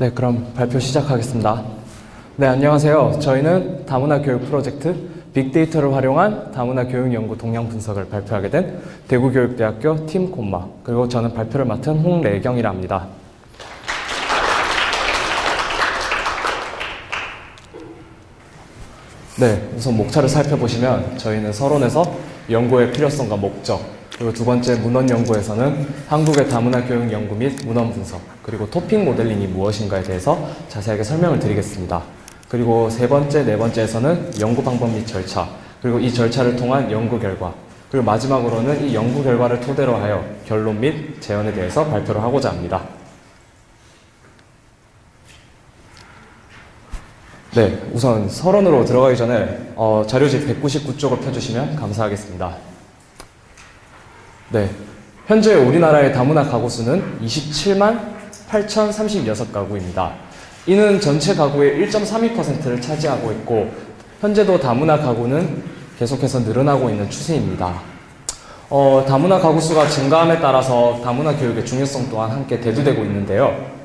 네, 그럼 발표 시작하겠습니다. 네, 안녕하세요. 저희는 다문화 교육 프로젝트 빅데이터를 활용한 다문화 교육 연구 동향 분석을 발표하게 된 대구교육대학교 팀 콤마, 그리고 저는 발표를 맡은 홍래경이라 합니다. 네, 우선 목차를 살펴보시면 저희는 서론에서 연구의 필요성과 목적, 그리고 두 번째 문헌 연구에서는 한국의 다문화 교육 연구 및 문헌 분석, 그리고 토픽 모델링이 무엇인가에 대해서 자세하게 설명을 드리겠습니다. 그리고 세 번째, 네 번째에서는 연구 방법 및 절차, 그리고 이 절차를 통한 연구 결과, 그리고 마지막으로는 이 연구 결과를 토대로 하여 결론 및 재현에 대해서 발표를 하고자 합니다. 네, 우선 서론으로 들어가기 전에 자료집 199쪽을 펴주시면 감사하겠습니다. 네, 현재 우리나라의 다문화 가구 수는 27만 8,036가구입니다. 이는 전체 가구의 1.32%를 차지하고 있고 현재도 다문화 가구는 계속해서 늘어나고 있는 추세입니다. 다문화 가구 수가 증가함에 따라서 다문화 교육의 중요성 또한 함께 대두되고 있는데요.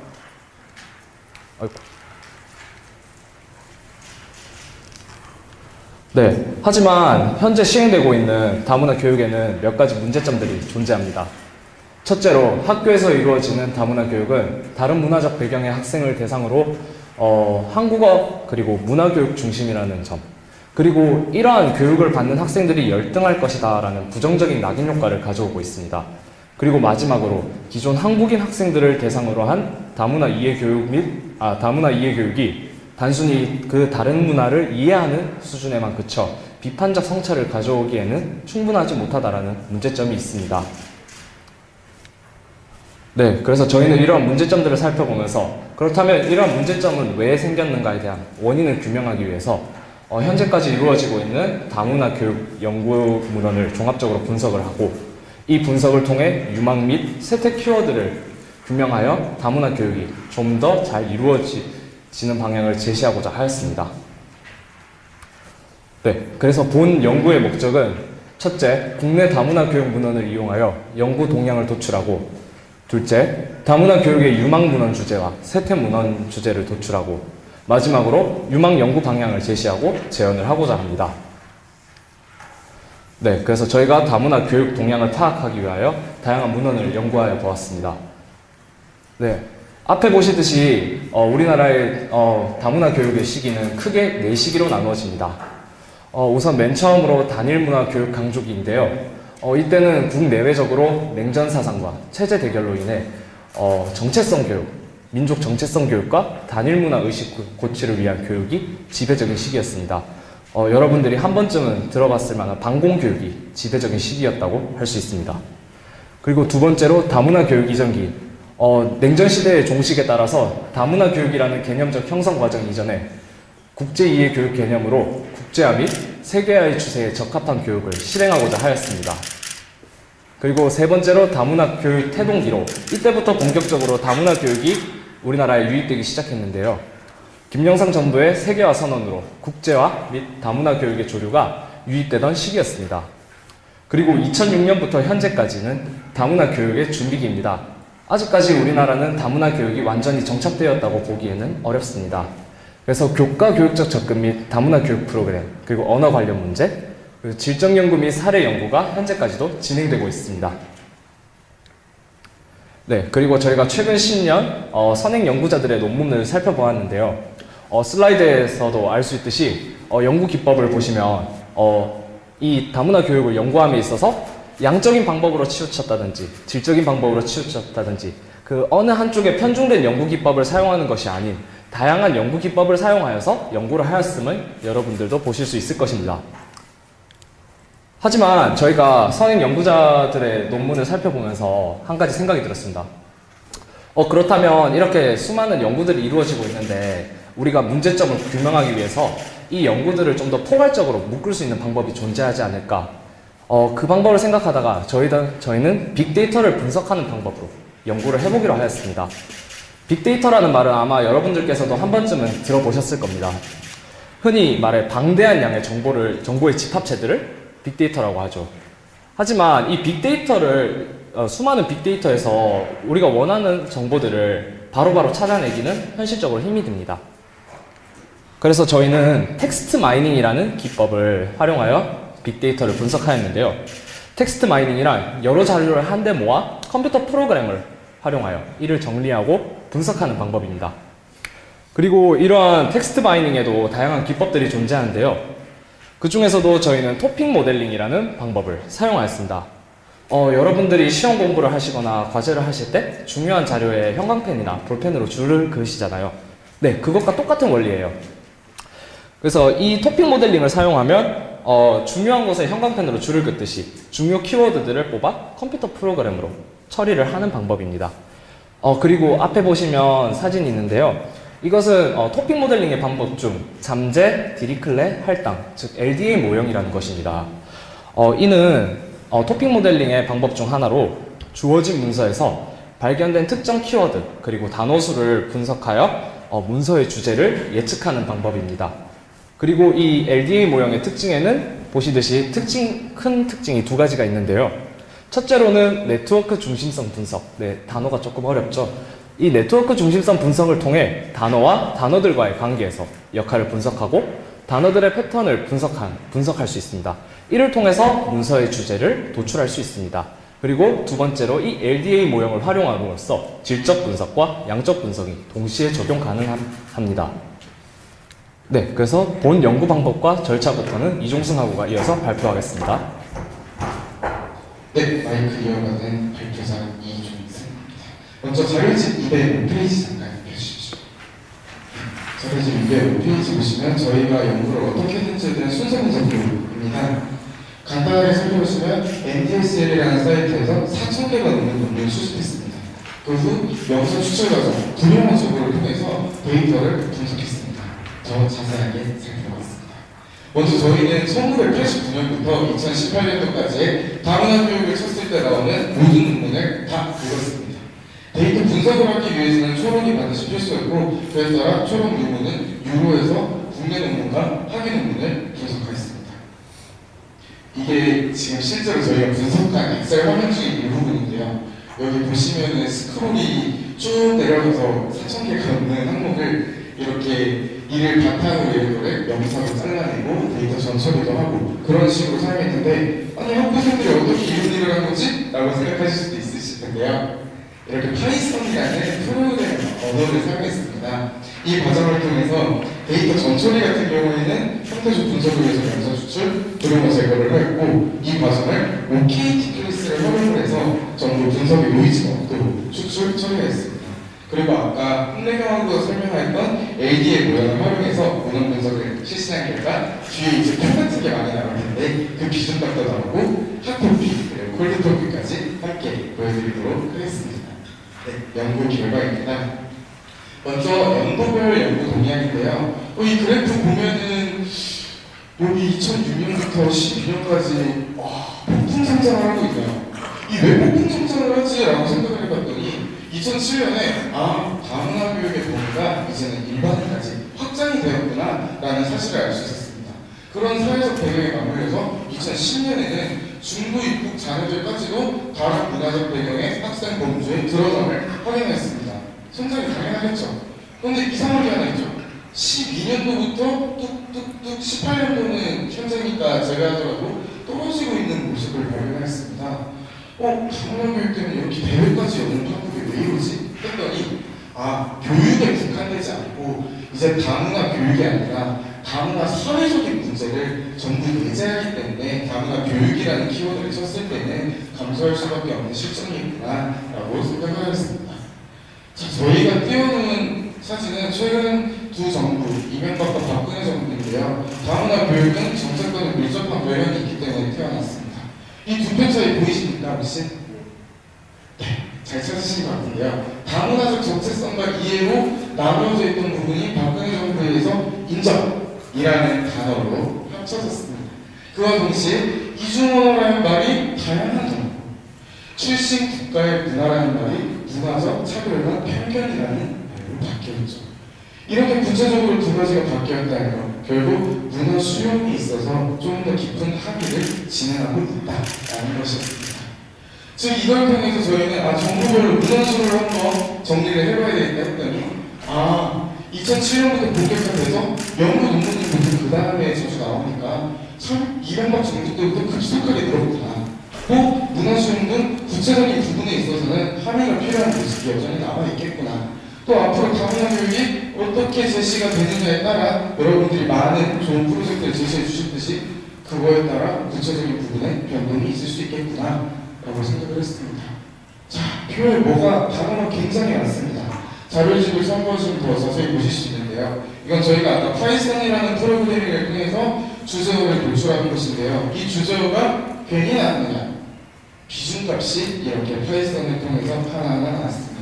네, 하지만 현재 시행되고 있는 다문화 교육에는 몇 가지 문제점들이 존재합니다. 첫째로 학교에서 이루어지는 다문화 교육은 다른 문화적 배경의 학생을 대상으로 한국어 그리고 문화교육 중심이라는 점, 그리고 이러한 교육을 받는 학생들이 열등할 것이다 라는 부정적인 낙인 효과를 가져오고 있습니다. 그리고 마지막으로 기존 한국인 학생들을 대상으로 한 다문화 이해 교육이 단순히 그 다른 문화를 이해하는 수준에만 그쳐 비판적 성찰을 가져오기에는 충분하지 못하다라는 문제점이 있습니다. 네, 그래서 저희는 이러한 문제점들을 살펴보면서 그렇다면 이러한 문제점은 왜 생겼는가에 대한 원인을 규명하기 위해서 현재까지 이루어지고 있는 다문화 교육 연구 문헌을 종합적으로 분석을 하고 이 분석을 통해 유망 및 세태 키워드를 규명하여 다문화 교육이 좀 더 잘 이루어지는 방향을 제시하고자 하였습니다. 네, 그래서 본 연구의 목적은 첫째, 국내 다문화 교육 문헌을 이용하여 연구 동향을 도출하고 둘째, 다문화 교육의 유망 문헌 주제와 세태 문헌 주제를 도출하고 마지막으로 유망 연구 방향을 제시하고 재현을 하고자 합니다. 네, 그래서 저희가 다문화 교육 동향을 파악하기 위하여 다양한 문헌을 연구하여 보았습니다. 네, 앞에 보시듯이 우리나라의 다문화 교육의 시기는 크게 4시기로 나누어집니다. 우선 맨 처음으로 단일 문화 교육 강조기인데요. 이때는 국내외적으로 냉전 사상과 체제 대결로 인해 정체성 교육, 민족 정체성 교육과 단일 문화 의식 고취를 위한 교육이 지배적인 시기였습니다. 여러분들이 한 번쯤은 들어봤을 만한 반공교육이 지배적인 시기였다고 할 수 있습니다. 그리고 두 번째로 다문화 교육 이전기. 냉전시대의 종식에 따라서 다문화 교육이라는 개념적 형성 과정 이전에 국제이해 교육 개념으로 국제화 및 세계화의 추세에 적합한 교육을 실행하고자 하였습니다. 그리고 세 번째로 다문화 교육 태동기로, 이때부터 본격적으로 다문화 교육이 우리나라에 유입되기 시작했는데요. 김영삼 정부의 세계화 선언으로 국제화 및 다문화 교육의 조류가 유입되던 시기였습니다. 그리고 2006년부터 현재까지는 다문화 교육의 준비기입니다. 아직까지 우리나라는 다문화 교육이 완전히 정착되었다고 보기에는 어렵습니다. 그래서 교과 교육적 접근 및 다문화 교육 프로그램, 그리고 언어 관련 문제, 그리고 질적 연구 및 사례 연구가 현재까지도 진행되고 있습니다. 네, 그리고 저희가 최근 10년 선행 연구자들의 논문을 살펴보았는데요. 슬라이드에서도 알 수 있듯이 연구 기법을 보시면 이 다문화 교육을 연구함에 있어서 양적인 방법으로 치우쳤다든지 질적인 방법으로 치우쳤다든지 그 어느 한쪽에 편중된 연구 기법을 사용하는 것이 아닌 다양한 연구 기법을 사용하여서 연구를 하였음을 여러분들도 보실 수 있을 것입니다. 하지만 저희가 선행 연구자들의 논문을 살펴보면서 한 가지 생각이 들었습니다. 그렇다면 이렇게 수많은 연구들이 이루어지고 있는데 우리가 문제점을 규명하기 위해서 이 연구들을 좀 더 포괄적으로 묶을 수 있는 방법이 존재하지 않을까? 그 방법을 생각하다가 저희는 빅데이터를 분석하는 방법으로 연구를 해보기로 하였습니다. 빅데이터라는 말은 아마 여러분들께서도 한 번쯤은 들어보셨을 겁니다. 흔히 말해 방대한 양의 정보의 집합체들을 빅데이터라고 하죠. 하지만 이 빅데이터를 수많은 빅데이터에서 우리가 원하는 정보들을 것들을 바로바로 찾아내기는 현실적으로 힘이 듭니다. 그래서 저희는 텍스트 마이닝이라는 기법을 활용하여 빅데이터를 분석하였는데요. 텍스트 마이닝이란 여러 자료를 한데 모아 컴퓨터 프로그램을 활용하여 이를 정리하고 분석하는 방법입니다. 그리고 이러한 텍스트 마이닝에도 다양한 기법들이 존재하는데요. 그 중에서도 저희는 토픽 모델링이라는 방법을 사용하였습니다. 여러분들이 시험 공부를 하시거나 과제를 하실 때 중요한 자료에 형광펜이나 볼펜으로 줄을 그으시잖아요. 네, 그것과 똑같은 원리예요. 그래서 이 토픽 모델링을 사용하면 중요한 것에 형광펜으로 줄을 긋듯이 중요 키워드들을 뽑아 컴퓨터 프로그램으로 처리를 하는 방법입니다. 그리고 앞에 보시면 사진이 있는데요. 이것은 토픽 모델링의 방법 중 잠재, 디리클레, 할당, 즉 LDA 모형이라는 것입니다. 이는 토픽 모델링의 방법 중 하나로 주어진 문서에서 발견된 특정 키워드 그리고 단어 수를 분석하여 문서의 주제를 예측하는 방법입니다. 그리고 이 LDA 모형의 특징에는 보시듯이 큰 특징이 두 가지가 있는데요. 첫째로는 네트워크 중심성 분석. 네, 단어가 조금 어렵죠. 이 네트워크 중심성 분석을 통해 단어와 단어들과의 관계에서 역할을 분석하고 단어들의 패턴을 분석할 수 있습니다. 이를 통해서 문서의 주제를 도출할 수 있습니다. 그리고 두 번째로 이 LDA 모형을 활용함으로써 질적 분석과 양적 분석이 동시에 적용 가능합니다. 네, 그래서 본 연구 방법과 절차부터는 이종승하고가 이어서 발표하겠습니다. 네, 마이크 이어가는 발표자 이종승입니다. 먼저 자료집 205페이지 잠깐 펴주십시오. 자료집 205페이지 보시면 저희가 연구를 어떻게 했는지에 대한 순서 분석입니다. 간단하게 살펴보시면 NDSL이라는 사이트에서 4,000개가 넘는 논문을 수집했습니다. 그 후 영상 추출 과정, 두명의 정보를 통해서 데이터를 분석했습니다. 더 자세하게 살펴봤습니다. 먼저 저희는 1989년부터 2018년도까지 다문화 교육을 쳤을 때 나오는 모든 논문을 다 읽었습니다. 데이터 분석을 하기 위해서는 초록이 반드시 필수였고, 그에 따라 초록 논문은 유로에서 국내 논문과 학위 논문을 분석하였습니다. 이게 지금 실제로 저희가 분석한 엑셀 화면 중에 일부분인데요. 여기 보시면은 스크롤이 쭉 내려가서 4,000개가 넘는 항목을 이렇게 이를 바탕으로 이거를 영상으로 잘라내고 데이터 전처리도 하고 그런 식으로 사용했는데, 아니 학부생들이 어떻게 이런 일을 한 거지? 라고 생각하실 수도 있으실 텐데요. 이렇게 파이썬이라는 프로그램 언어를 사용했습니다. 이 과정을 통해서 데이터 전처리 같은 경우에는 형태적 분석을 위해서 영상 추출, 드로머 제거를 했고, 이 과정을 OKT 클래스를 활용을 해서 전부 분석의 노이즈가 없도록 추출, 처리했습니다. 그리고 아까 홍래경하고 설명했던 LDA 모형을 활용해서 문헌 분석을 실시한 결과 뒤에 이제 표 같은 게 많이 나올 텐데 그 기준값도 나오고 핫코피 그리고 콜드코피까지 함께 보여드리도록 하겠습니다. 네, 연구 결과입니다. 먼저 연도별 연구 동향인데요. 이 그래프 보면은 여기 2006년부터 12년까지 폭풍 성장을 하고 있네요. 이 왜 폭풍 성장을 하지? 라고 생각을 해봤더니 2007년에 다문화 교육의 범위가 이제는 일반인까지 확장이 되었구나 라는 사실을 알 수 있었습니다. 그런 사회적 배경에 맞물려서 2010년에는 중도 입국 자녀들까지도 다른 문화적 배경의 학생 범주에 들어감을 확인했습니다. 성장이 당연하겠죠. 그런데 이상한 게 하나 있죠. 12년도부터 뚝뚝뚝 18년도는 현재니까 제외하더라도 떨어지고 있는 모습을 발견했습니다. 다문화 교육 때문에 이렇게 대회까지 오는 한국이 왜 이러지? 했더니 교육에 국한되지 않고 이제 다문화 교육이 아니라 다문화 사회적인 문제를 전부 내재하기 때문에 다문화 교육이라는 키워드를 쳤을 때는 감소할 수밖에 없는 실정이 있구나 라고 생각을 했습니다. 자, 저희가 띄워놓은 사진은 최근 두 정부, 이명박과 박근혜 정부인데요. 다문화 교육은 정책과는 밀접한 관련이 있기 때문에 태어났습니다. 이 두 편 차이 보이십니까, 혹시? 네, 잘 찾으신 것 같은데요. 다문화적 정체성과 이해로 나누어져 있던 부분이 박근혜 정부에 의해서 인정이라는 단어로 합쳐졌습니다. 그와 동시에 이중언어라는 말이 다양한 정부, 출신 국가의 문화라는 말이 문화적 차별과 편견이라는 말로 바뀌었죠. 이렇게 구체적으로 두 가지가 바뀌었다는 것, 결국 문화 수용이 있어서 좀 더 깊은 학위를 진행하고 있다라는 것이었습니다. 즉 이걸 통해서 저희는 정부별로 문헌수를 한번 정리를 해봐야 되겠다 했더니 2007년부터 본격화돼서 연구 논문들부터 그 다음에 자주 나오니까 참 200막 정도 때부터 급속하게 늘었구나. 꼭 문헌수용 등 구체적인 부분에 있어서는 함의가 필요한 모습이 여전히 남아있겠구나. 또 앞으로 다문화 교육이 어떻게 제시가 되느냐에 따라 여러분들이 많은 좋은 프로젝트를 제시해 주셨듯이 그거에 따라 구체적인 부분에 변동이 있을 수 있겠구나 라고 생각을 했습니다. 자, 표에 단어가 굉장히 많습니다. 자료집을 참고하시면 더 자세히 보실 수 있는데요. 이건 저희가 아까 파이썬이라는 프로그래밍을 통해서 주제어를 도출하는 것인데요. 이 주제어가 괜히 나왔느냐? 기준값이 이렇게 파이썬을 통해서 하나하나 나왔습니다.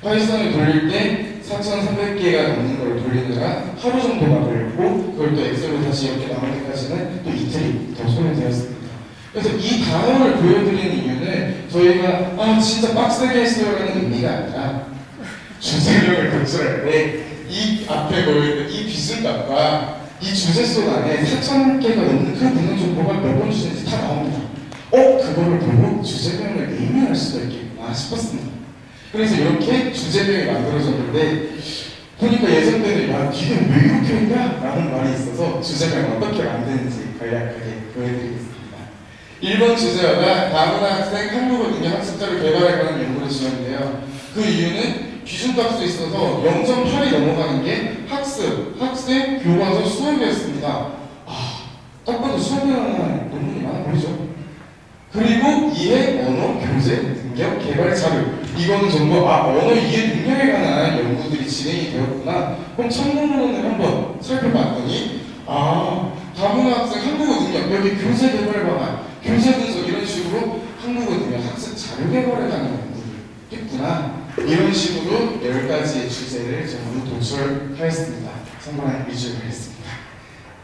파이썬을 돌릴 때 4,300개가 넘는 걸 돌리느라 하루 정도가 걸렸고 그걸 또 엑셀로 다시 이렇게 나올 때까지는 또 이틀이 더 소요되었습니다. 그래서 이 단어를 보여드리는 이유는 저희가 진짜 빡세게 했어요라는 의미가 아니라 주제명을 도출할 때 이 앞에 보여있는 이 기준값과 이 주제 속 안에 4,000개가 넘는 그 문헌 정보가 몇 번 주는지 다 나옵니다. 그거를 보고 주제명을 네이밍할 수도 있겠구나 싶었습니다. 그래서 이렇게 주제명이 만들어졌는데 보니까 예전 때는 니는 왜 이렇게 했냐? 라는 말이 있어서 주제명을 어떻게 만드는지 간략하게 보여드리겠습니다. 1번 주제어가 다문화 학생 한국어 능력 학습자를 개발해가는 연구를 지었는데요. 그 이유는 기준값에 있어서 0.8이 넘어가는 게 학습, 학생, 교과서, 수업이었습니다. 딱 봐도 수업이라는 논문이 많아 보이죠? 그리고 이해, 언어, 교재, 능력, 개발 자료. 이거는 전부 언어 이해 능력에 관한 연구들이 진행이 되었구나. 그럼 참고문헌을 한번 살펴봤더니 다문화 학생 한국어 능력, 여기 교재 개발 방안, 교재 분석 이런 식으로 한국어 능력 학습 자료 개발에 관한 연구를 했구나. 이런 식으로 10가지의 주제를 전부 도출하였습니다. 성공한 위주를 했습니다.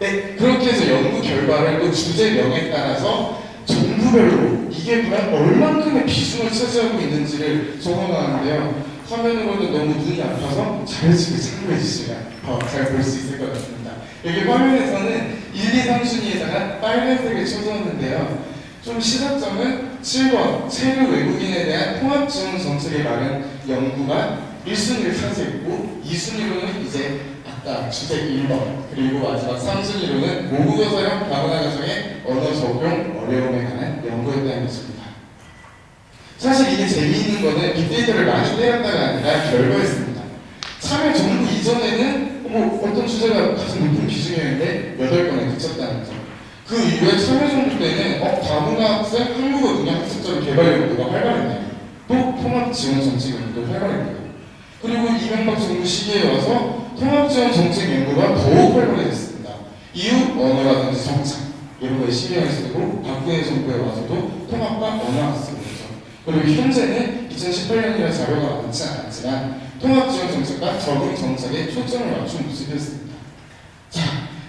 네, 그렇게 해서 연구 결과를 또 주제명에 따라서 정부별로 이게 과연 얼만큼의 비중을 차지하고 있는지를 적어놨는데요. 화면으로는 너무 눈이 아파서 자료집을 참고해 주시면 잘 볼 수 있을 것 같습니다. 여기 화면에서는 1, 2, 3순위에다가 빨간색을 쳐주었는데요. 좀 시사점은 7번 체류 외국인에 대한 통합지원 정책에 마련 연구가 1순위를 차지했고 2순위로는 이제 아까 주제 1번 그리고 마지막 3순위로는 모국어사용 다문화 가정의 언어 적용 어려움에 관한 연구였다는 것입니다. 사실 이게 재미있는 거는 빅데이터를 많이 때렸다가 아니라 결과였습니다. 참여 정부 이전에는 어떤 주제가 가장 높은 비중이었는데 8건에 그쳤다는 점. 그 이후에 참여정부 때는 다문화 학생 한국어 능력 학습자를 개발 연구가 활발했네요. 또 통합지원 정책 연구도 활발했고요. 그리고 이명박 정부 시기에 와서 통합지원 정책 연구가 더욱 활발해졌습니다. 이후 언어라든지 정착 이런 거에 신경을 쓰고 박근혜 정부에 와서도 통합과 언어학습이죠. 그리고 현재는 2018년이라 자료가 많지 않았지만 통합지원 정책과 적응 정책에 초점을 맞춘 모습이었습니다. 자,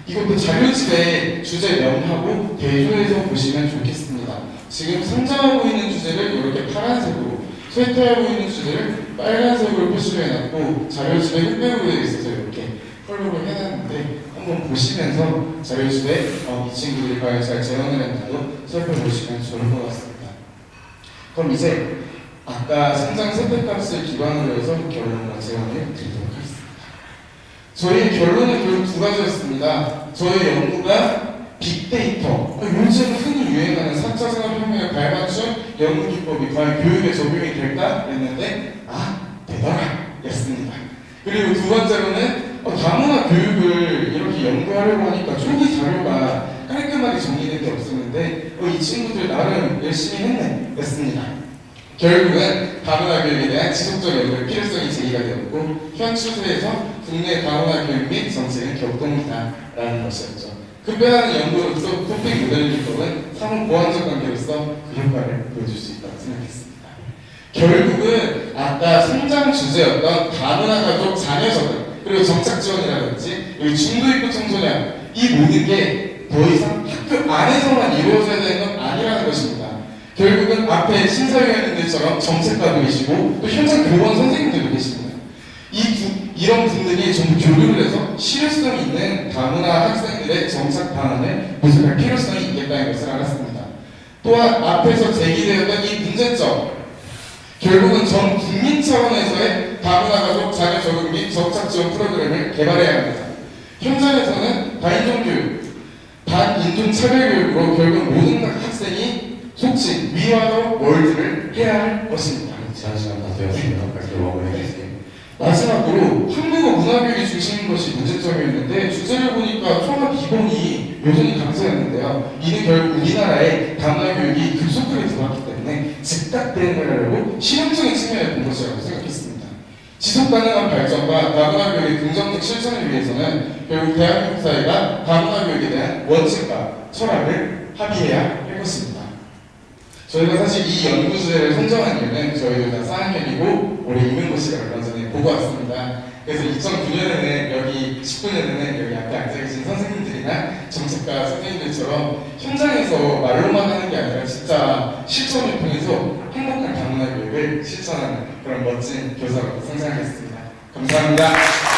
이것도 자료집에 주제명하고 대조해서 보시면 좋겠습니다. 지금 성장하고 있는 주제를 이렇게 파란색으로, 쇠퇴하고 있는 주제를 빨간색으로 표시를 해놨고 자료집에 흑백으로 되어 있어서 이렇게 컬러를 해놨는데 한번 보시면서 자료집에 이 친구들이 과연 잘 재현을 했나도 살펴보시면 좋을 것 같습니다. 그럼 이제 아까 성장 세태값을 기반으로 해서 결론과 재현을 드리도록 하겠습니다. 저희 결론은 결국 두 가지였습니다. 저희 연구가 빅데이터, 요즘 흔히 유행하는 4차 산업혁명에 발맞춘 연구 기법이 과연 교육에 적용이 될까? 했는데 되더라! 였습니다. 그리고 두 번째로는 다문화 교육을 이렇게 연구하려고 하니까 초기 자료가 깔끔하게 정리된 게 없었는데 이 친구들 나름 열심히 했네! 였습니다. 결국은 다문화 교육에 대한 지속적 연구의 필요성이 제기가 되었고 현 추세에서 국내 다문화 교육 및 정책은 격동이다라는 것이었죠. 급변하는 연구로서 토픽 모델 기법은 상호 보완적 관계로서 그 효과를 보여줄 수 있다고 생각했습니다. 결국은 아까 성장 주제였던 다문화 가족 자녀 적응 그리고 정착 지원이라든지 그리고 중도 입국 청소년 이 모든 게 더 이상 학교 안에서만 이루어져야 되는 건 아니라는 것입니다. 결국은 앞에 심사위원님들처럼 정책가들이시고 또 현장 교원 선생님들도 계십니다. 이런 분들이 전부 교류를 해서 실효성 있는 다문화 학생들의 정착 방안을 모색할 필요성이 있겠다는 것을 알았습니다. 또한 앞에서 제기되었던 이 문제점, 결국은 전 국민 차원에서의 다문화 가족 자녀 적응 및 적착 지원 프로그램을 개발해야 합니다. 현장에서는 다인종 교육, 반인종 차별 교육으로 결국 모든 학생이 속칭 위와더 월드를 해야 할 것입니다. 제한 시간 다 되었습니다. 빨리 마무리해주세요. 마지막으로 한국어 문화교육이 중심인 것이 문제점이었는데 주제를 보니까 총합 기본이 여전히 강세였는데요. 이는 결국 우리나라의 다문화 교육이 급속하게 들어왔기 때문에 즉각 대응을 하려고 실용적인 측면을 본 것이라고 생각했습니다. 지속 가능한 발전과 다문화 교육의 긍정적 실천을 위해서는 결국 대한민국 사회가 다문화 교육에 대한 원칙과 철학을 합의해야 할 것입니다. 저희가 사실 이 연구 주제를 선정한 이유는 저희도 다 4학년이고 올해 임용고 씨가 얼마 전에 보고 왔습니다. 그래서 2009년에는 여기 19년에는 여기 앞에 앉아 계신 선생님들이나 정책가 선생님들처럼 현장에서 말로만 하는 게 아니라 진짜 실천을 통해서 행복한 다문화 교육을 실천하는 그런 멋진 교사로 성장하겠습니다. 감사합니다.